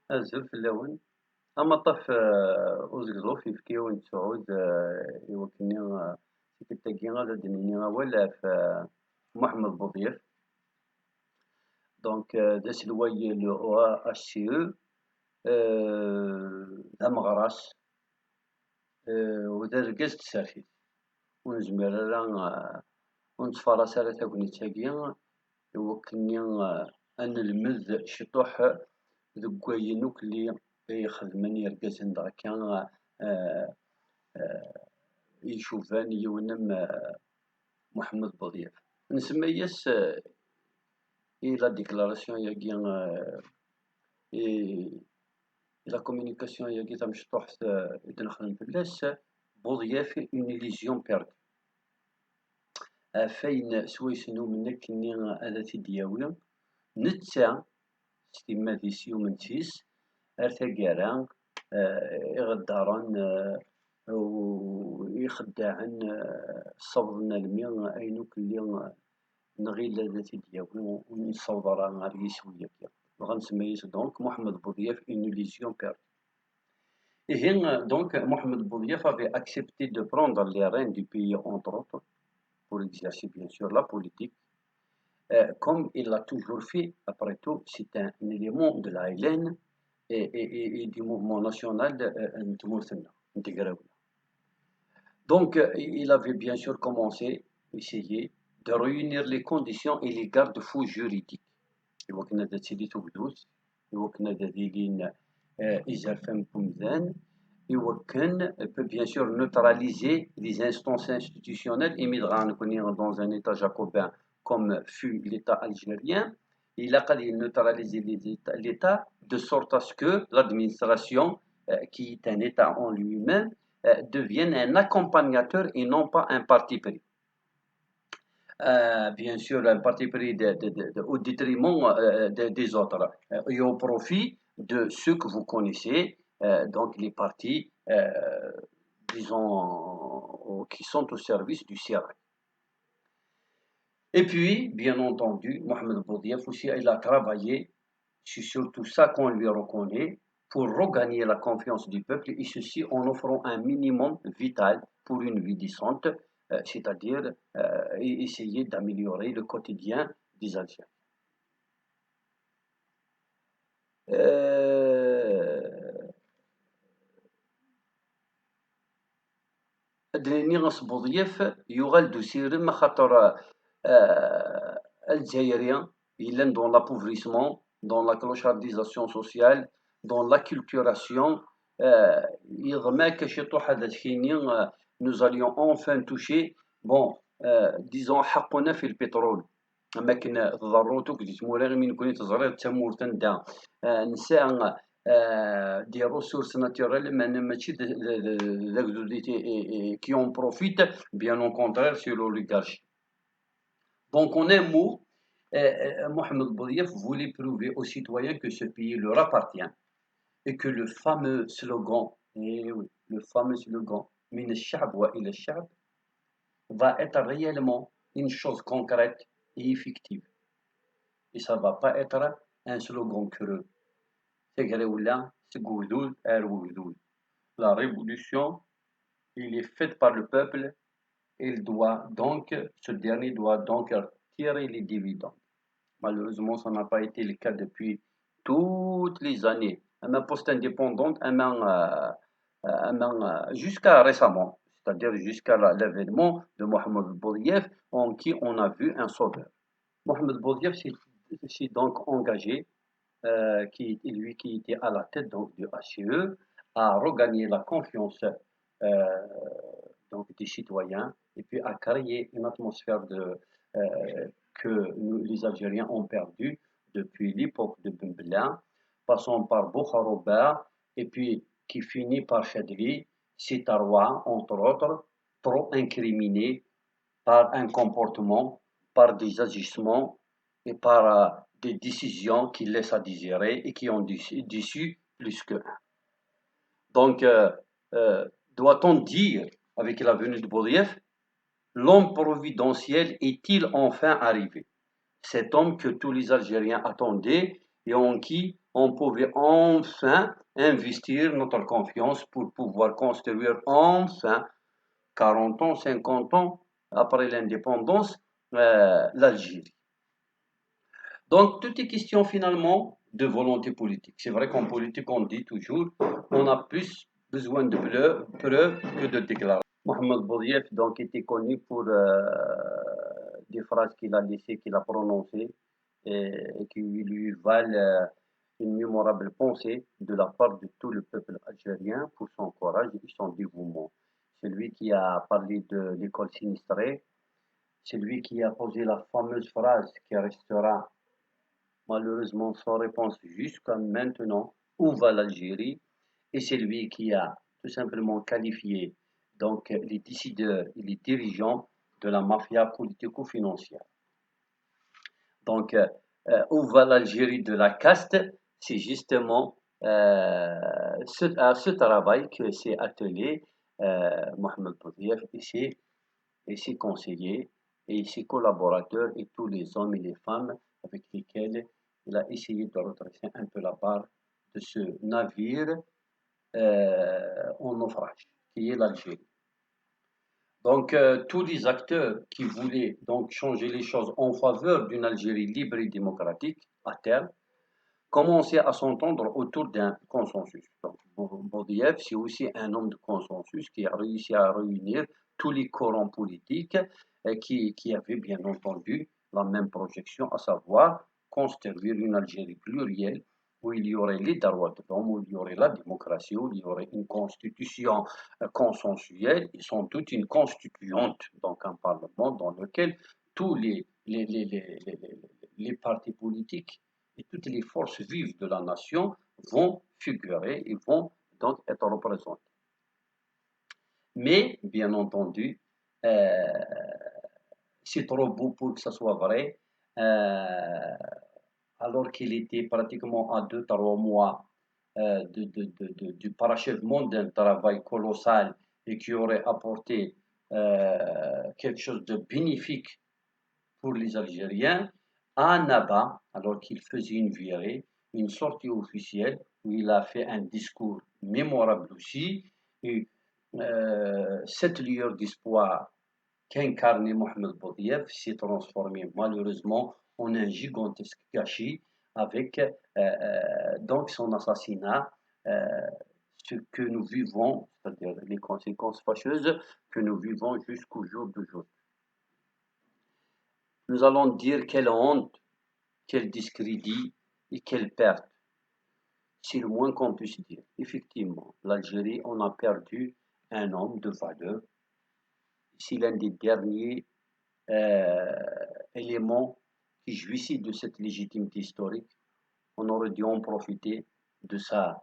azul fell-awen. Amaṭṭaf uzegḍuf yefki win tesɛud iwakken-nni tikelt-agi ad d-nini awal ɣef Mohamed Bouḍyaf. Donc d aselway n OHCE, d ameɣras u d argaz n tsertit. Ur nezmir ara ur nettfaṛas ara tagnit-agi iwakken-nni ad nelmed ciṭuḥ deg wayen akk li ixedmen yirgazen dɣa kan icuban yiwen am Mohamed Bouḍyaf. Nsemma-yas i la déclaration-agi i la communication-agi tamecṭuḥt i d-nexdem fell-as Bouḍyaf une illusion perdue. Ayen swayes numen akkenni ad t-id-yawi netta s timmad-is yumen-tt-is ar taggara iɣeddaren u ixeddaɛen ssawḍen almi ayen akk li nɣil ad t-id-yawi u nessaweḍ ar yiswi-agi. Dɣa nsemma-yas donc Mohamed Bouḍyaf une illusion perdue. Ihi donc Mohamed Bouḍyaf avait accepté de prendre les rênes du pays entre autres pour exercer bien sûr la politique, comme il l'a toujours fait. Après tout, c'est un élément de la LN et du mouvement national Ntegraoula. Donc, il avait bien sûr commencé, essayé de réunir les conditions et les garde-fous juridiques. يوكنا دا تسيدي تبدوس يوكنا دا ديلين إزالفام كومدان يوكن peut bien sûr neutraliser les instances institutionnelles émigrant dans un état jacobin comme fut l'état algérien. Il a neutralisé l'état de sorte à ce que l'administration qui est un état en lui-même devienne un accompagnateur et non pas un parti pris. Bien sûr un parti pris au détriment des autres et au profit de ceux que vous connaissez, donc les partis disons qui sont au service du Sirac. Et puis bien entendu Mohamed Bouḍyaf aussi il a travaillé, c'est surtout ça qu'on lui reconnaît, pour regagner la confiance du peuple, et ceci en offrant un minimum vital pour une vie décente, c'est-à-dire essayer d'améliorer le quotidien des Algériens. Niɣes Bouḍyaf yuɣal-d usirem xaṭer Algériens yellan dans l'appauvrissement, dans la clochardisation sociale, dans l'acculturation. يغماك شطوح هذا الحين nous allions enfin toucher disons حقنا في البترول. أماكن تضررتو كدي تمولا غير من كوني تزرير تمورت ندا نساء des ressources naturelles ماشي qui en profitent, bien au contraire c'est l'oligarchie. Donc en un mot, Mohamed Bouḍyaf voulait prouver aux citoyens que ce pays leur appartient et que le fameux slogan, min al-sha'b wa ila al-sha'b, va être réellement une chose concrète et effective. Et ça ne va pas être un slogan creux. La révolution, il est faite par le peuple, ce dernier doit donc tirer les dividendes. Malheureusement, ça n'a pas été le cas depuis toutes les années. Même post-indépendante, jusqu'à récemment, c'est-à-dire jusqu'à l'avènement de Mohamed Bouḍyaf, en qui on a vu un sauveur. Mohamed Bouḍyaf s'est donc engagé, qui était à la tête donc, du HCE, à regagner la confiance donc, des citoyens et puis à créer une atmosphère que les Algériens ont perdue depuis l'époque de Ben Bella, passant par Bouharouba et puis qui finit par Chadli, Sitaroua, entre autres, trop incriminés par un comportement, par des agissements et par des décisions qui laissent à désirer et qui ont déçu plus qu'un. Donc, doit-on dire, avec la venue de Bouḍyaf, l'homme providentiel est-il enfin arrivé? Cet homme que tous les Algériens attendaient et en qui on pouvait enfin investir notre confiance pour pouvoir construire enfin 40 ans, 50 ans après l'indépendance, l'Algérie. Donc, tout est question finalement de volonté politique. C'est vrai qu'en politique, on dit toujours, on a plus besoin de preuves que de déclarations. Mohamed Boudiaf donc était connu pour des phrases qu'il a laissées, qu'il a prononcées et qui lui valent une mémorable pensée de la part de tout le peuple algérien pour son courage et son dévouement. C'est lui qui a parlé de l'école sinistrée, c'est lui qui a posé la fameuse phrase qui restera malheureusement sans réponse jusqu'à maintenant, où va l'Algérie? Et c'est lui qui a tout simplement qualifié donc les décideurs et les dirigeants de la mafia politico-financière. Donc, où va l'Algérie de la caste? C'est justement à ce travail que s'est attelé Mohamed Boudiaf et ses conseillers et ses collaborateurs et tous les hommes et les femmes avec lesquels il a essayé de redresser un peu la barre de ce navire en naufrage, qui est l'Algérie. Donc, tous les acteurs qui voulaient donc changer les choses en faveur d'une Algérie libre et démocratique, à terme, commençaient à s'entendre autour d'un consensus. Donc, Boudiaf, c'est aussi un homme de consensus qui a réussi à réunir tous les courants politiques qui avaient bien entendu la même projection, à savoir construire une Algérie plurielle où il y aurait les droits de l'homme, où il y aurait la démocratie, où il y aurait une constitution consensuelle et sans doute une constituante, donc un parlement dans lequel tous les partis politiques et toutes les forces vives de la nation vont figurer et vont donc être représentées. Mais, bien entendu, c'est trop beau pour que ça soit vrai. Alors qu'il était pratiquement à 2-3 mois du parachèvement d'un travail colossal et qui aurait apporté quelque chose de bénéfique pour les Algériens, à Naba, alors qu'il faisait une virée, une sortie officielle où il a fait un discours mémorable aussi, et cette lueur d'espoir qu'incarnait Mohamed Boudiaf s'est transformée malheureusement en un gigantesque gâchis avec donc son assassinat, ce que nous vivons, c'est-à-dire les conséquences fâcheuses que nous vivons jusqu'au jour d'aujourd'hui. Nous allons dire quelle honte, quel discrédit et quelle perte. C'est le moins qu'on puisse dire. Effectivement, l'Algérie, on a perdu un homme de valeur. C'est l'un des derniers éléments qui jouissait de cette légitimité historique. On aurait dû en profiter de sa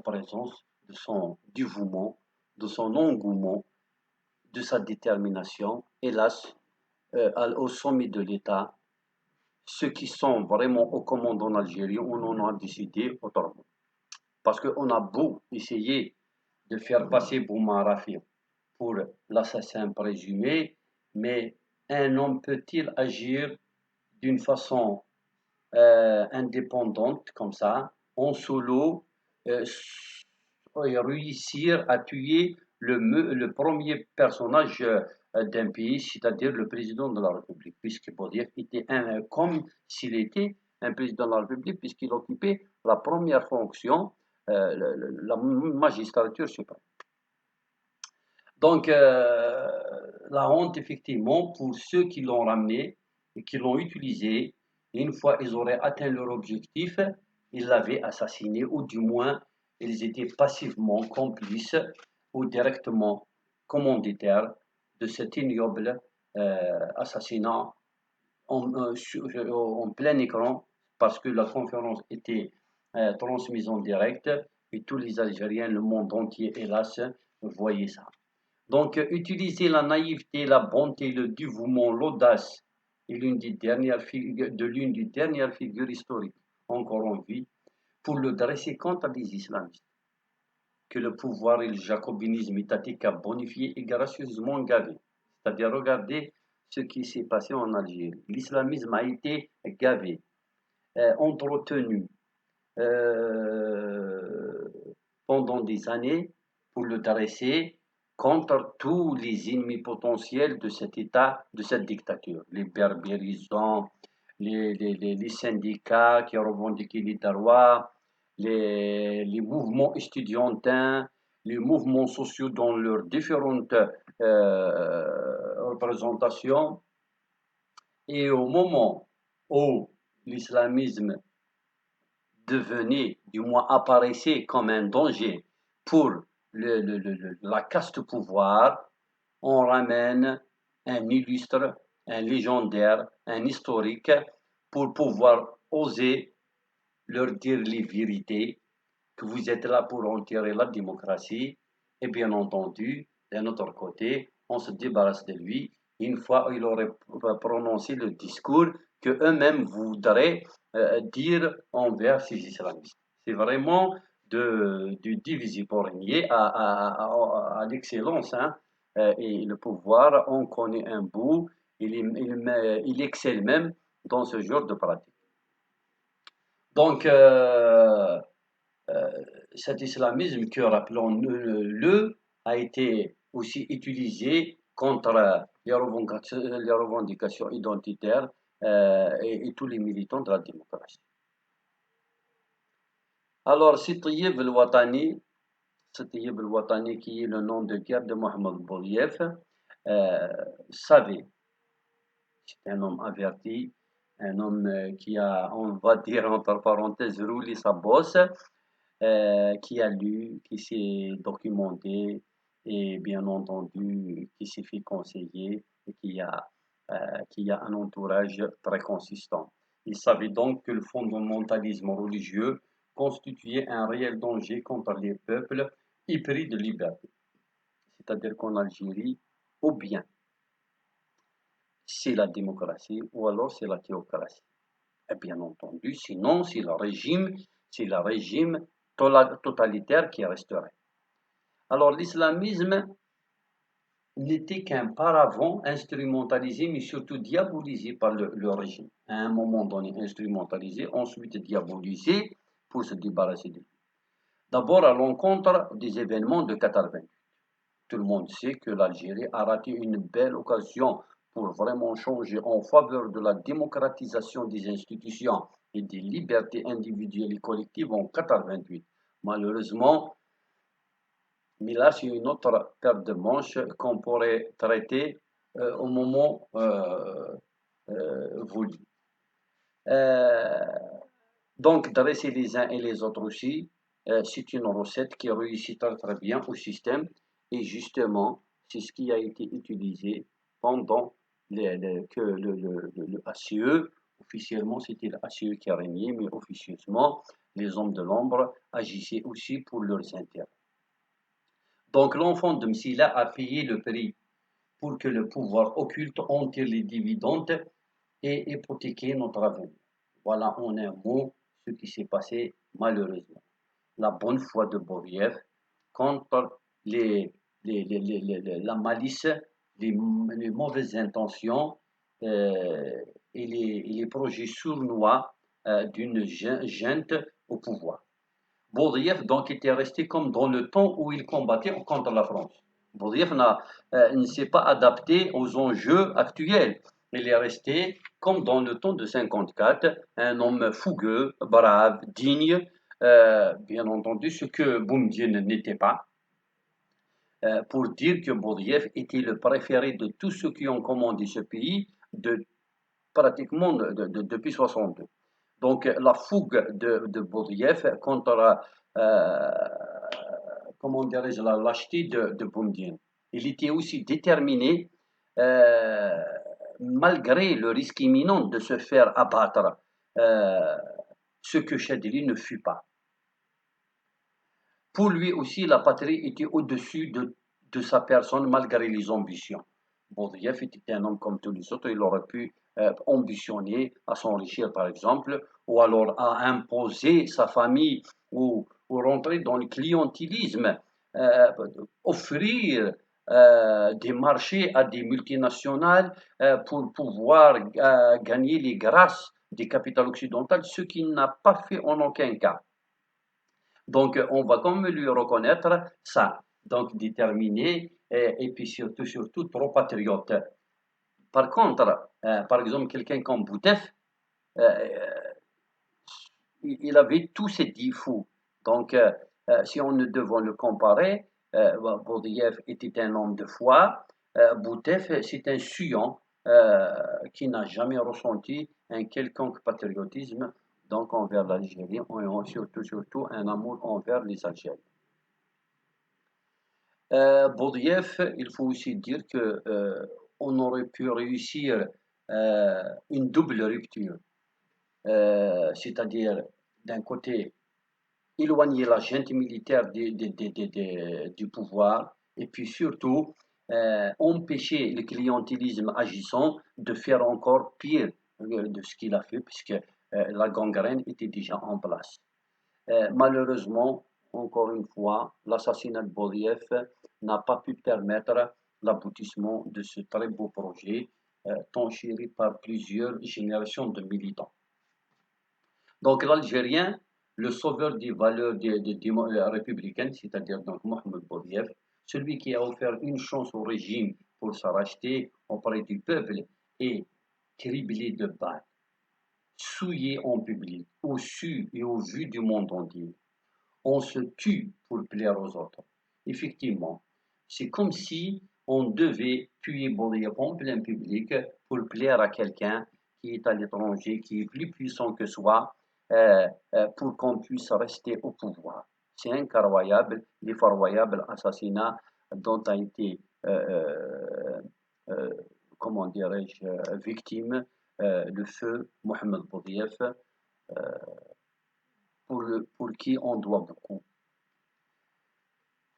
présence, de son dévouement, de son engouement, de sa détermination. Hélas, au sommet de l'État, ceux qui sont vraiment aux commandes en Algérie, on en a décidé autrement. Parce qu'on a beau essayer de faire passer Boumar Rafir pour l'assassin présumé, mais un homme peut-il agir d'une façon indépendante comme ça, en solo, et réussir à tuer le premier personnage d'un pays, c'est-à-dire le président de la République, puisque Boudiaf était comme s'il était un président de la République, puisqu'il occupait la première fonction, la magistrature suprême. Donc, la honte, effectivement, pour ceux qui l'ont ramené et qui l'ont utilisé, et une fois ils auraient atteint leur objectif, ils l'avaient assassiné, ou du moins, ils étaient passivement complices ou directement commanditaires de cet ignoble assassinat en plein écran, parce que la conférence était transmise en direct et tous les Algériens, le monde entier, hélas, voyaient ça. Donc, utiliser la naïveté, la bonté, le dévouement, l'audace est l'une des dernières figures historiques encore en vie pour le dresser contre les islamistes, que le pouvoir et le jacobinisme étatique a bonifié et gracieusement gavé. C'est-à-dire, regardez ce qui s'est passé en Algérie. L'islamisme a été gavé. entretenu pendant des années pour le dresser contre tous les ennemis potentiels de cet État, de cette dictature. Les berbérisants, les syndicats qui revendiquaient les droits, les mouvements estudiantins, les mouvements sociaux dans leurs différentes représentations. Et au moment où l'islamisme devenait, du moins apparaissait comme un danger pour la caste pouvoir, on ramène un illustre, un légendaire, un historique pour pouvoir oser leur dire les vérités, que vous êtes là pour enterrer la démocratie. Et bien entendu, d'un autre côté, on se débarrasse de lui une fois il aurait prononcé le discours que eux-mêmes voudraient dire envers ces islamistes. C'est vraiment du diviser pour régner à l'excellence. Hein. Et le pouvoir, on connaît un bout, il excelle même dans ce genre de pratique. Donc, cet islamisme que, rappelons-le, a été aussi utilisé contre les revendications identitaires et tous les militants de la démocratie. Alors, Tayyip el-Watani, qui est le nom de guerre de Mohamed Bourieff, savait, c'est un homme averti, un homme qui a, on va dire entre parenthèses, roulé sa bosse, qui a lu, qui s'est documenté et bien entendu qui s'est fait conseiller et qui a un entourage très consistant. Il savait donc que le fondamentalisme religieux constituait un réel danger contre les peuples épris de liberté. C'est-à-dire qu'en Algérie, ou bien c'est la démocratie ou alors c'est la théocratie. Et bien entendu, sinon c'est le régime totalitaire qui resterait. Alors l'islamisme n'était qu'un paravent instrumentalisé, mais surtout diabolisé par le régime. À un moment donné, instrumentalisé, ensuite diabolisé pour se débarrasser de lui. D'abord à l'encontre des événements de 88. Tout le monde sait que l'Algérie a raté une belle occasion pour vraiment changer en faveur de la démocratisation des institutions et des libertés individuelles et collectives en 88. Malheureusement, mais là c'est une autre paire de manches qu'on pourrait traiter au moment voulu. Donc dresser les uns et les autres aussi, c'est une recette qui réussit très bien au système et justement c'est ce qui a été utilisé pendant le ACE. Officiellement, c'était le ACE qui a régné, mais officieusement, les hommes de l'ombre agissaient aussi pour leurs intérêts. Donc, l'enfant de Msila a payé le prix pour que le pouvoir occulte en tire les dividendes et hypothéquer notre avenir. Voilà en un mot ce qui s'est passé malheureusement. La bonne foi de Bourieff contre la malice, les mauvaises intentions et les projets sournois d'une junte au pouvoir. Bourieff donc était resté comme dans le temps où il combattait contre la France. Bourieff ne s'est pas adapté aux enjeux actuels. Il est resté comme dans le temps de 54, un homme fougueux, brave, digne, bien entendu, ce que Boumedienne n'était pas, pour dire que Bourieff était le préféré de tous ceux qui ont commandé ce pays pratiquement depuis 62. Donc la fougue de Bourieff contre comment dirais-je, la lâcheté de Boumedienne. Il était aussi déterminé, malgré le risque imminent de se faire abattre, ce que Chadili ne fut pas. Pour lui aussi, la patrie était au-dessus de sa personne malgré les ambitions. Bourieff était un homme comme tous les autres, il aurait pu ambitionner à s'enrichir par exemple, ou alors à imposer sa famille, ou rentrer dans le clientélisme, offrir des marchés à des multinationales pour pouvoir gagner les grâces des capitales occidentales, ce qu'il n'a pas fait en aucun cas. Donc, on va comme lui reconnaître ça. Donc, déterminé et puis surtout trop patriote. Par contre, par exemple, quelqu'un comme Boutef, euh, il avait tous ses défauts. Donc, si on ne devait le comparer, Boudiaf était un homme de foi. Boutef, c'est un suant qui n'a jamais ressenti un quelconque patriotisme donc envers l'Algérie et surtout un amour envers les Algériens. Boudiaf, il faut aussi dire que on aurait pu réussir une double rupture, c'est-à-dire d'un côté éloigner la junte militaire du pouvoir et puis surtout empêcher le clientélisme agissant de faire encore pire de ce qu'il a fait puisque la gangrène était déjà en place. Malheureusement, encore une fois, l'assassinat de Boudiaf n'a pas pu permettre l'aboutissement de ce très beau projet tant chéri par plusieurs générations de militants. Donc l'Algérien, le sauveur des valeurs républicaines, c'est-à-dire donc Mohamed Boudiaf, celui qui a offert une chance au régime pour se racheter auprès du peuple et criblé de balles, souillé en public, au su et au vu du monde entier. On se tue pour plaire aux autres. Effectivement, c'est comme si on devait tuer Boudiaf en plein public pour plaire à quelqu'un qui est à l'étranger, qui est plus puissant que soi, pour qu'on puisse rester au pouvoir. C'est incroyable, l'effroyable assassinat dont a été, euh, comment dirais-je, victime le feu Mohamed Boudiaf, pour qui on doit beaucoup.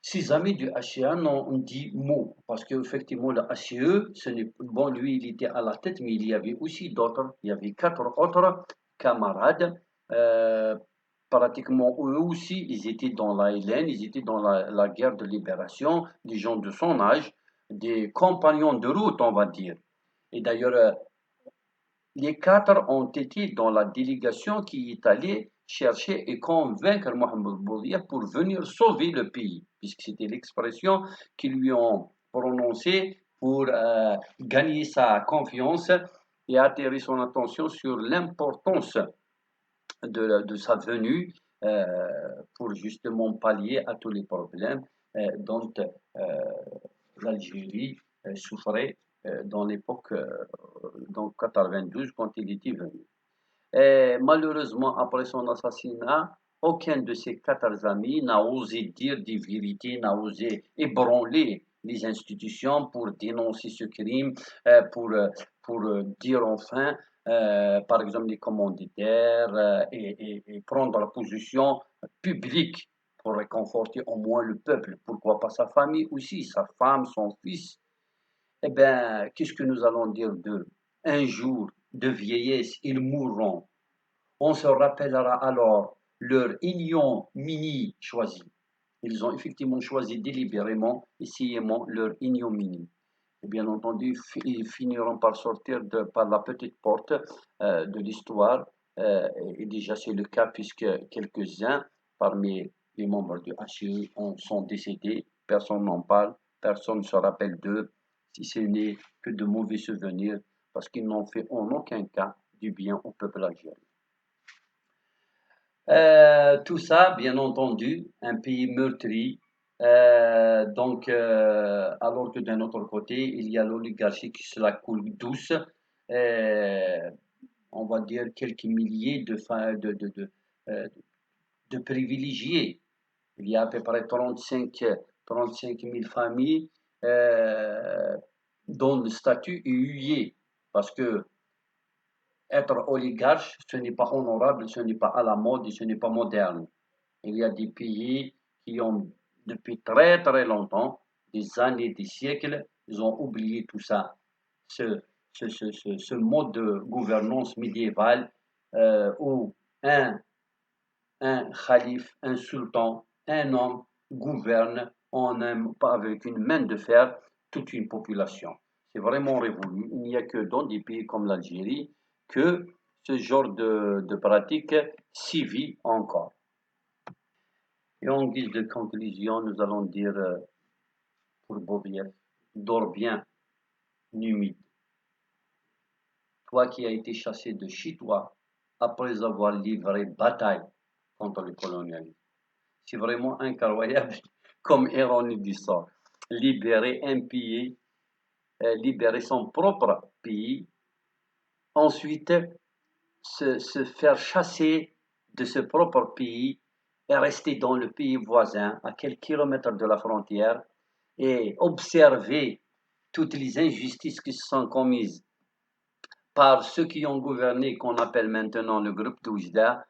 Ses amis du HCA n'ont dit mot, parce qu'effectivement, le HCE, bon, lui, il était à la tête, mais il y avait aussi d'autres, il y avait 4 autres camarades, euh, pratiquement eux aussi, ils étaient dans la Hélène, ils étaient dans la guerre de libération, des gens de son âge, des compagnons de route, on va dire. Et d'ailleurs, les 4 ont été dans la délégation qui est allée chercher et convaincre Mohamed Boudiaf pour venir sauver le pays, puisque c'était l'expression qu'ils lui ont prononcée pour gagner sa confiance et attirer son attention sur l'importance de sa venue pour justement pallier à tous les problèmes dont l'Algérie souffrait dans l'époque, donc 92, quand il était venu. Et malheureusement, après son assassinat, aucun de ses 4 amis n'a osé dire des vérités, n'a osé ébranler les institutions pour dénoncer ce crime, pour dire enfin, par exemple, les commanditaires et prendre la position publique pour réconforter au moins le peuple. Pourquoi pas sa famille aussi, sa femme, son fils. Eh bien, qu'est-ce que nous allons dire d'eux? Un jour de vieillesse, ils mourront. On se rappellera alors leur ignominie choisie. Ils ont effectivement choisi délibérément et sciemment leur ignominie. Et bien entendu, ils finiront par sortir par la petite porte de l'histoire. Et déjà, c'est le cas puisque quelques-uns parmi les membres du HCE sont décédés. Personne n'en parle, personne ne se rappelle d'eux, si ce n'est que de mauvais souvenirs, parce qu'ils n'ont fait en aucun cas du bien au peuple algérien. Tout ça, bien entendu, un pays meurtri. Donc, alors que d'un autre côté, il y a l'oligarchie qui se la coule douce. Euh, on va dire quelques milliers de privilégiés. Il y a à peu près 35 000 familles dont le statut est hué. Parce que être oligarque, ce n'est pas honorable, ce n'est pas à la mode et ce n'est pas moderne. Il y a des pays qui ont, depuis très très longtemps, des années, des siècles, ils ont oublié tout ça. Ce, ce mode de gouvernance médiévale où un calife, un sultan, un homme gouverne on n'aime pas avec une main de fer toute une population. C'est vraiment révolu. Il n'y a que dans des pays comme l'Algérie que ce genre de pratique sévit encore. Et en guise de conclusion, nous allons dire pour Baudelaire, dors bien, numide. Toi qui as été chassé de chez toi après avoir livré bataille contre le colonialisme. C'est vraiment incroyable comme ironie du sort. Libérer un pays, libérer son propre pays, ensuite se faire chasser de ce propre pays et rester dans le pays voisin, à quelques kilomètres de la frontière, et observer toutes les injustices qui se sont commises par ceux qui ont gouverné, qu'on appelle maintenant le groupe d'Oujda,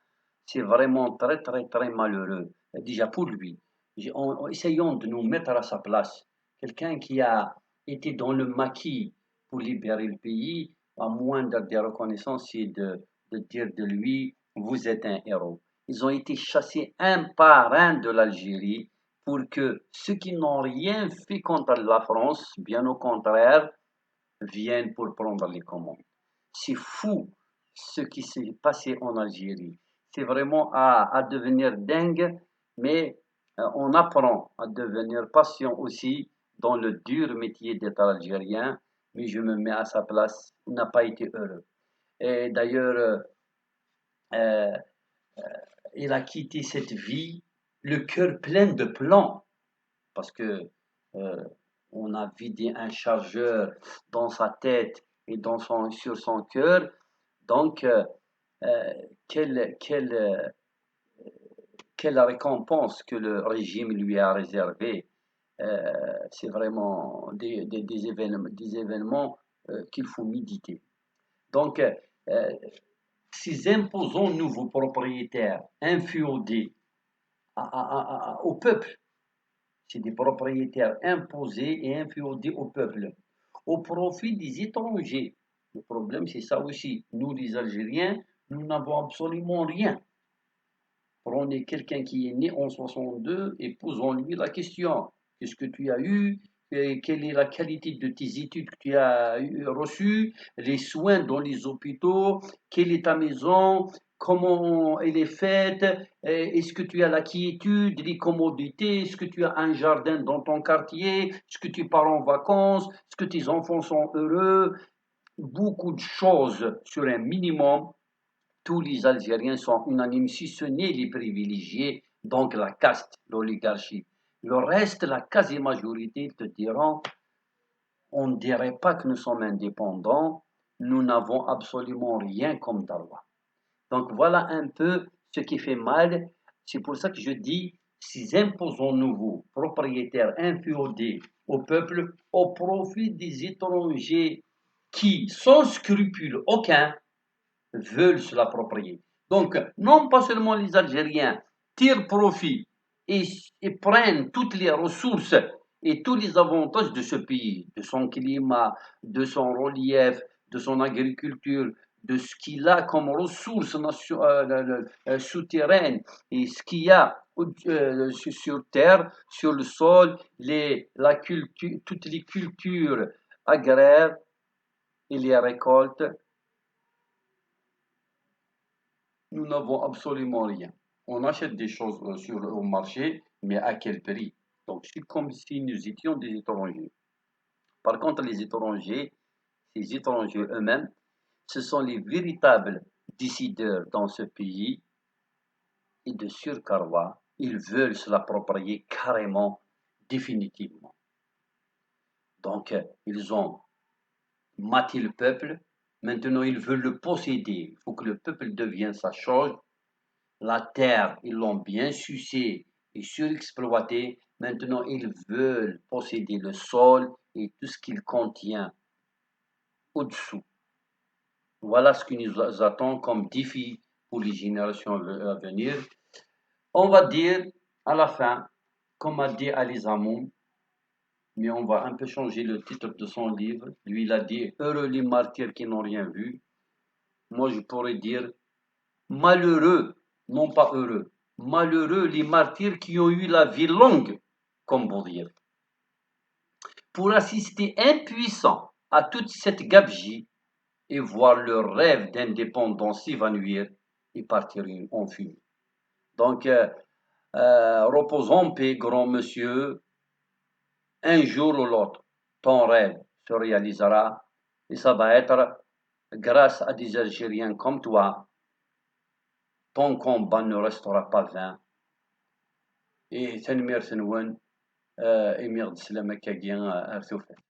c'est vraiment très, très, très malheureux. Déjà pour lui, essayons de nous mettre à sa place. Quelqu'un qui a été dans le maquis pour libérer le pays, à moins des reconnaissances et de dire de lui, vous êtes un héros. Ils ont été chassés un par un de l'Algérie pour que ceux qui n'ont rien fait contre la France, bien au contraire, viennent pour prendre les commandes. C'est fou ce qui s'est passé en Algérie. C'est vraiment à devenir dingue, mais on apprend à devenir patient aussi dans le dur métier d'être algérien. Mais je me mets à sa place, il n'a pas été heureux. Et d'ailleurs, euh, il a quitté cette vie, le cœur plein de plans, parce que euh, on a vidé un chargeur dans sa tête et sur son cœur. Donc, euh, quelle, quelle, euh, quelle récompense que le régime lui a réservée. C'est vraiment des événements qu'il faut méditer. Donc, ces imposants nouveaux propriétaires inféodés au peuple, c'est des propriétaires imposés et inféodés au peuple, au profit des étrangers. Le problème, c'est ça aussi. Nous, les Algériens, nous n'avons absolument rien. Prenez quelqu'un qui est né en 62 et posons-lui la question. Qu'est-ce que tu as eu? Quelle est la qualité de tes études que tu as reçues? Les soins dans les hôpitaux? Quelle est ta maison? Comment elle est faite? Est-ce que tu as la quiétude, les commodités? Est-ce que tu as un jardin dans ton quartier? Est-ce que tu pars en vacances? Est-ce que tes enfants sont heureux? Beaucoup de choses sur un minimum. Tous les Algériens sont unanimes, si ce n'est les privilégiés, donc la caste, l'oligarchie. Le reste, la quasi-majorité te diront, on ne dirait pas que nous sommes indépendants, nous n'avons absolument rien comme droit. Donc voilà un peu ce qui fait mal. C'est pour ça que je dis, ces imposants nouveaux, propriétaires inféodés au peuple, au profit des étrangers qui, sans scrupule aucun, veulent se l'approprier. Donc, non pas seulement les Algériens tirent profit et, prennent toutes les ressources et tous les avantages de ce pays, de son climat, de son relief, de son agriculture, de ce qu'il a comme ressources souterraines et ce qu'il y a sur terre, sur le sol, la culture, toutes les cultures agraires et les récoltes. Nous n'avons absolument rien. On achète des choses au marché, mais à quel prix? Donc, c'est comme si nous étions des étrangers. Par contre, les étrangers, ces étrangers eux-mêmes, ce sont les véritables décideurs dans ce pays et de surcarrois, ils veulent se l'approprier carrément, définitivement. Donc, ils ont maté le peuple, maintenant ils veulent le posséder. Il faut que le peuple devienne sa chose. La terre, ils l'ont bien sucée et surexploitée. Maintenant, ils veulent posséder le sol et tout ce qu'il contient au-dessous. Voilà ce qui nous attend comme défi pour les générations à venir. On va dire à la fin, comme a dit Ali Zamoun, mais on va un peu changer le titre de son livre. Lui, il a dit heureux les martyrs qui n'ont rien vu. Moi, je pourrais dire malheureux, non pas heureux, malheureux les martyrs qui ont eu la vie longue comme Boudiaf. Pour assister impuissant à toute cette gabegie et voir leur rêve d'indépendance s'évanouir et partir en fumée. Donc, repose en paix, grand monsieur. Un jour ou l'autre, ton rêve se réalisera et ça va être grâce à des Algériens comme toi. Ton combat ne restera pas vain. Et تنمير تنون إمير السلامة كاكيا أرثوفات.